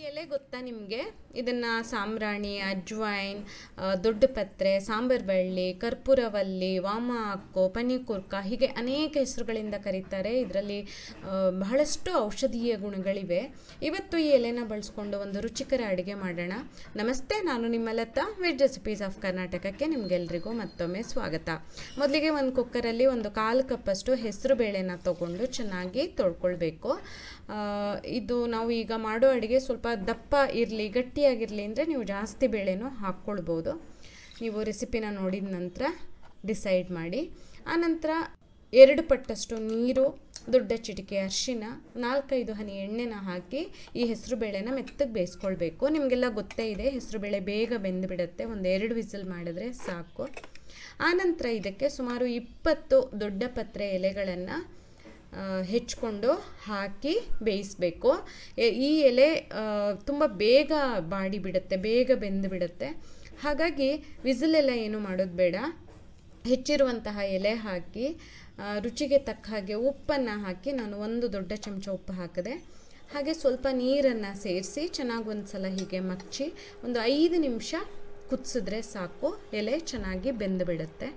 ಎಲೆ ಗೊತ್ತಾ ನಿಮಗೆ? ಇದನ್ನು ಸಾಂಬ್ರಾಣಿ, ಅಜ್ವೈನ್, ದೊಡ್ಡ ಪತ್ರೆ, ಸಾಂಬಾರ್ ಬಳ್ಳಿ, ಕರ್ಪೂರವಲ್ಲಿ, ವಾಮಾಕು, ಪನಿಕೂರ್ಕ ಹೀಗೆ ಅನೇಕ ಹೆಸರುಗಳಿಂದ ಕರೀತಾರೆ. ಇದರಲ್ಲಿ ಬಹಳಷ್ಟು ಔಷಧೀಯ ಗುಣಗಳಿವೆ. ಇವತ್ತು ಈ ಎಲೆನ ಬಳಸ್ಕೊಂಡು ಒಂದು ರುಚಿಕರ ಅಡುಗೆ ಮಾಡೋಣ. ನಮಸ್ತೆ, ನಾನು ನಿಮ್ಮ ಲತಾ, ವೆಜ್ ರೆಸಿಪೀಸ್ ಆಫ್ ಕರ್ನಾಟಕಕ್ಕೆ ನಿಮಗೆಲ್ರಿಗೂ ಮತ್ತೊಮ್ಮೆ ಸ್ವಾಗತ. ಮೊದಲಿಗೆ ಒಂದು ಕುಕ್ಕರಲ್ಲಿ ಒಂದು 1/4 ಕಪ್ಪಷ್ಟು ಹೆಸರು ಬೇಳೆನ ತೊಗೊಂಡು ಚೆನ್ನಾಗಿ ತೊಳ್ಕೊಳ್ಬೇಕು. ಇದು ನಾವು ಈಗ ಮಾಡೋ ಅಡುಗೆ ಸ್ವಲ್ಪ ದಪ್ಪ ಇರಲಿ, ಗಟ್ಟಿಯಾಗಿರಲಿ ಅಂದರೆ ನೀವು ಜಾಸ್ತಿ ಬೇಳೆನೂ ಹಾಕ್ಕೊಳ್ಬೋದು. ನೀವು ರೆಸಿಪಿನ ನೋಡಿದ ನಂತರ ಡಿಸೈಡ್ ಮಾಡಿ. ಆನಂತರ 2 ಪಟ್ಟಷ್ಟು ನೀರು, ದೊಡ್ಡ ಚಿಟಿಕೆ ಅರಿಶಿನ, 4-5 ಹನಿ ಎಣ್ಣೆನ ಹಾಕಿ ಈ ಹೆಸರು ಬೇಳೆನ ಮೆತ್ತಗೆ ಬೇಯಿಸ್ಕೊಳ್ಬೇಕು. ನಿಮಗೆಲ್ಲ ಗೊತ್ತೇ ಇದೆ, ಹೆಸರು ಬೇಳೆ ಬೇಗ ಬೆಂದುಬಿಡುತ್ತೆ. ಒಂದು 2 ವಿಸಿಲ್ ಮಾಡಿದ್ರೆ ಸಾಕು. ಆನಂತರ ಇದಕ್ಕೆ ಸುಮಾರು 20 ದೊಡ್ಡ ಪತ್ರೆ ಎಲೆಗಳನ್ನು ಹೆಚ್ಕೊಂಡು ಹಾಕಿ ಬೇಯಿಸಬೇಕು. ಈ ಎಲೆ ತುಂಬ ಬೇಗ ಬಾಡಿ ಬಿಡುತ್ತೆ, ಬೇಗ ಬೆಂದು ಬಿಡುತ್ತೆ. ಹಾಗಾಗಿ ವಿಸಿಲೆಲ್ಲ ಏನು ಮಾಡೋದು ಬೇಡ. ಹೆಚ್ಚಿರುವಂತಹ ಎಲೆ ಹಾಕಿ ರುಚಿಗೆ ತಕ್ಕ ಹಾಗೆ ಉಪ್ಪನ್ನು ಹಾಕಿ, ನಾನು 1 ದೊಡ್ಡ ಚಮಚ ಉಪ್ಪು ಹಾಕಿದೆ. ಹಾಗೆ ಸ್ವಲ್ಪ ನೀರನ್ನು ಸೇರಿಸಿ ಚೆನ್ನಾಗಿ ಒಂದು ಸಲ ಹೀಗೆ ಮಚ್ಚಿ ಒಂದು 5 ನಿಮಿಷ ಕುದಿಸಿದ್ರೆ ಸಾಕು. ಎಲೆ ಚೆನ್ನಾಗಿ ಬೆಂದು ಬಿಡುತ್ತೆ.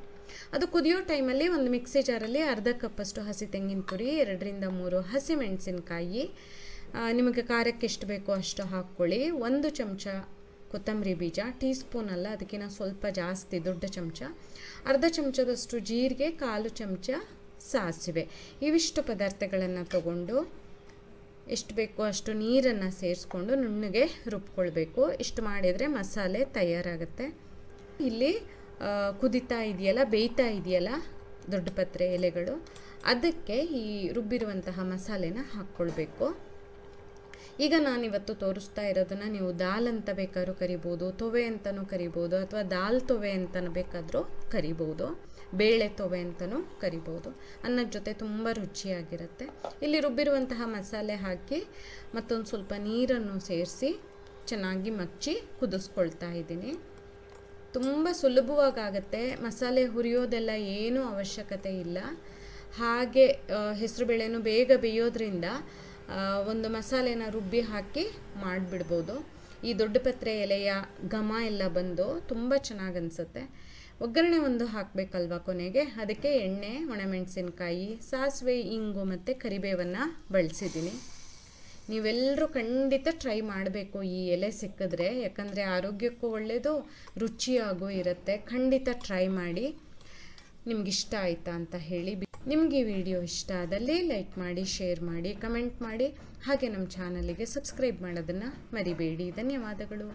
ಅದು ಕುದಿಯೋ ಟೈಮಲ್ಲಿ ಒಂದು ಮಿಕ್ಸಿ ಜಾರಲ್ಲಿ 1/2 ಕಪ್ಪಷ್ಟು ಹಸಿ ತೆಂಗಿನ ತುರಿ, 2-3 ಹಸಿಮೆಣಸಿನಕಾಯಿ, ನಿಮಗೆ ಖಾರಕ್ಕೆ ಎಷ್ಟು ಬೇಕೋ ಅಷ್ಟು ಹಾಕ್ಕೊಳ್ಳಿ. 1 ಚಮಚ ಕೊತ್ತಂಬರಿ ಬೀಜ, ಟೀ ಸ್ಪೂನ್ ಅಲ್ಲ, ಅದಕ್ಕಿಂತ ಸ್ವಲ್ಪ ಜಾಸ್ತಿ, ದೊಡ್ಡ ಚಮಚ, 1/2 ಚಮಚದಷ್ಟು ಜೀರಿಗೆ, 1/4 ಚಮಚ ಸಾಸಿವೆ. ಇವಿಷ್ಟು ಪದಾರ್ಥಗಳನ್ನು ತಗೊಂಡು ಎಷ್ಟು ಬೇಕೋ ಅಷ್ಟು ನೀರನ್ನು ಸೇರಿಸ್ಕೊಂಡು ನುಣ್ಣಗೆ ರುಬ್ಕೊಳ್ಬೇಕು. ಇಷ್ಟು ಮಾಡಿದರೆ ಮಸಾಲೆ ತಯಾರಾಗುತ್ತೆ. ಇಲ್ಲಿ ಕುದಿತಾ ಇದೆಯಲ್ಲ, ಬೇಯ್ತಾ ಇದೆಯಲ್ಲ ದೊಡ್ಡ ಪತ್ರೆ ಎಲೆಗಳು, ಅದಕ್ಕೆ ಈ ರುಬ್ಬಿರುವಂತಹ ಮಸಾಲೆನ ಹಾಕ್ಕೊಳ್ಬೇಕು. ಈಗ ನಾನಿವತ್ತು ತೋರಿಸ್ತಾ ಇರೋದನ್ನು ನೀವು ದಾಲ್ ಅಂತ ಬೇಕಾದ್ರೂ ಕರಿಬೋದು, ತೊವೆ ಅಂತಲೂ ಕರಿಬೋದು, ಅಥವಾ ದಾಲ್ ತೊವೆ ಅಂತಲೂ ಬೇಕಾದರೂ ಕರಿಬೋದು, ಬೇಳೆ ತೊವೆ ಅಂತಲೂ ಕರಿಬೋದು. ಅನ್ನದ ಜೊತೆ ತುಂಬ ರುಚಿಯಾಗಿರುತ್ತೆ. ಇಲ್ಲಿ ರುಬ್ಬಿರುವಂತಹ ಮಸಾಲೆ ಹಾಕಿ ಮತ್ತೊಂದು ಸ್ವಲ್ಪ ನೀರನ್ನು ಸೇರಿಸಿ ಚೆನ್ನಾಗಿ ಮಚ್ಚಿ ಕುದಿಸ್ಕೊಳ್ತಾ ಇದ್ದೀನಿ. ತುಂಬ ಸುಲಭವಾಗುತ್ತೆ. ಮಸಾಲೆ ಹುರಿಯೋದೆಲ್ಲ ಏನೂ ಅವಶ್ಯಕತೆ ಇಲ್ಲ. ಹಾಗೆ ಹೆಸರುಬೇಳೆನೂ ಬೇಗ ಬೇಯೋದ್ರಿಂದ ಒಂದು ಮಸಾಲೆನ ರುಬ್ಬಿ ಹಾಕಿ ಮಾಡಿಬಿಡ್ಬೋದು. ಈ ದೊಡ್ಡ ಪತ್ರೆ ಎಲೆಯ ಘಮ ಎಲ್ಲ ಬಂದು ತುಂಬ ಚೆನ್ನಾಗಿ ಅನಿಸುತ್ತೆ. ಒಗ್ಗರಣೆ ಒಂದು ಹಾಕಬೇಕಲ್ವ ಕೊನೆಗೆ, ಅದಕ್ಕೆ ಎಣ್ಣೆ, ಒಣಮೆಣಸಿನ್ಕಾಯಿ, ಸಾಸಿವೆ, ಇಂಗು ಮತ್ತು ಕರಿಬೇವನ್ನು ಬಳಸಿದ್ದೀನಿ. ನೀವೆಲ್ಲರೂ ಖಂಡಿತ ಟ್ರೈ ಮಾಡಬೇಕು ಈ ಎಲೆ ಸಿಕ್ಕಿದ್ರೆ, ಯಾಕಂದರೆ ಆರೋಗ್ಯಕ್ಕೂ ಒಳ್ಳೆಯದು, ರುಚಿಯಾಗೂ ಇರುತ್ತೆ. ಖಂಡಿತ ಟ್ರೈ ಮಾಡಿ. ನಿಮಗಿಷ್ಟ ಆಯಿತಾ ಅಂತ ಹೇಳಿ. ನಿಮಗೆ ಈ ವಿಡಿಯೋ ಇಷ್ಟ ಆದಲ್ಲಿ ಲೈಕ್ ಮಾಡಿ, ಶೇರ್ ಮಾಡಿ, ಕಮೆಂಟ್ ಮಾಡಿ, ಹಾಗೆ ನಮ್ಮ ಚಾನಲಿಗೆ ಸಬ್ಸ್ಕ್ರೈಬ್ ಮಾಡೋದನ್ನು ಮರಿಬೇಡಿ. ಧನ್ಯವಾದಗಳು.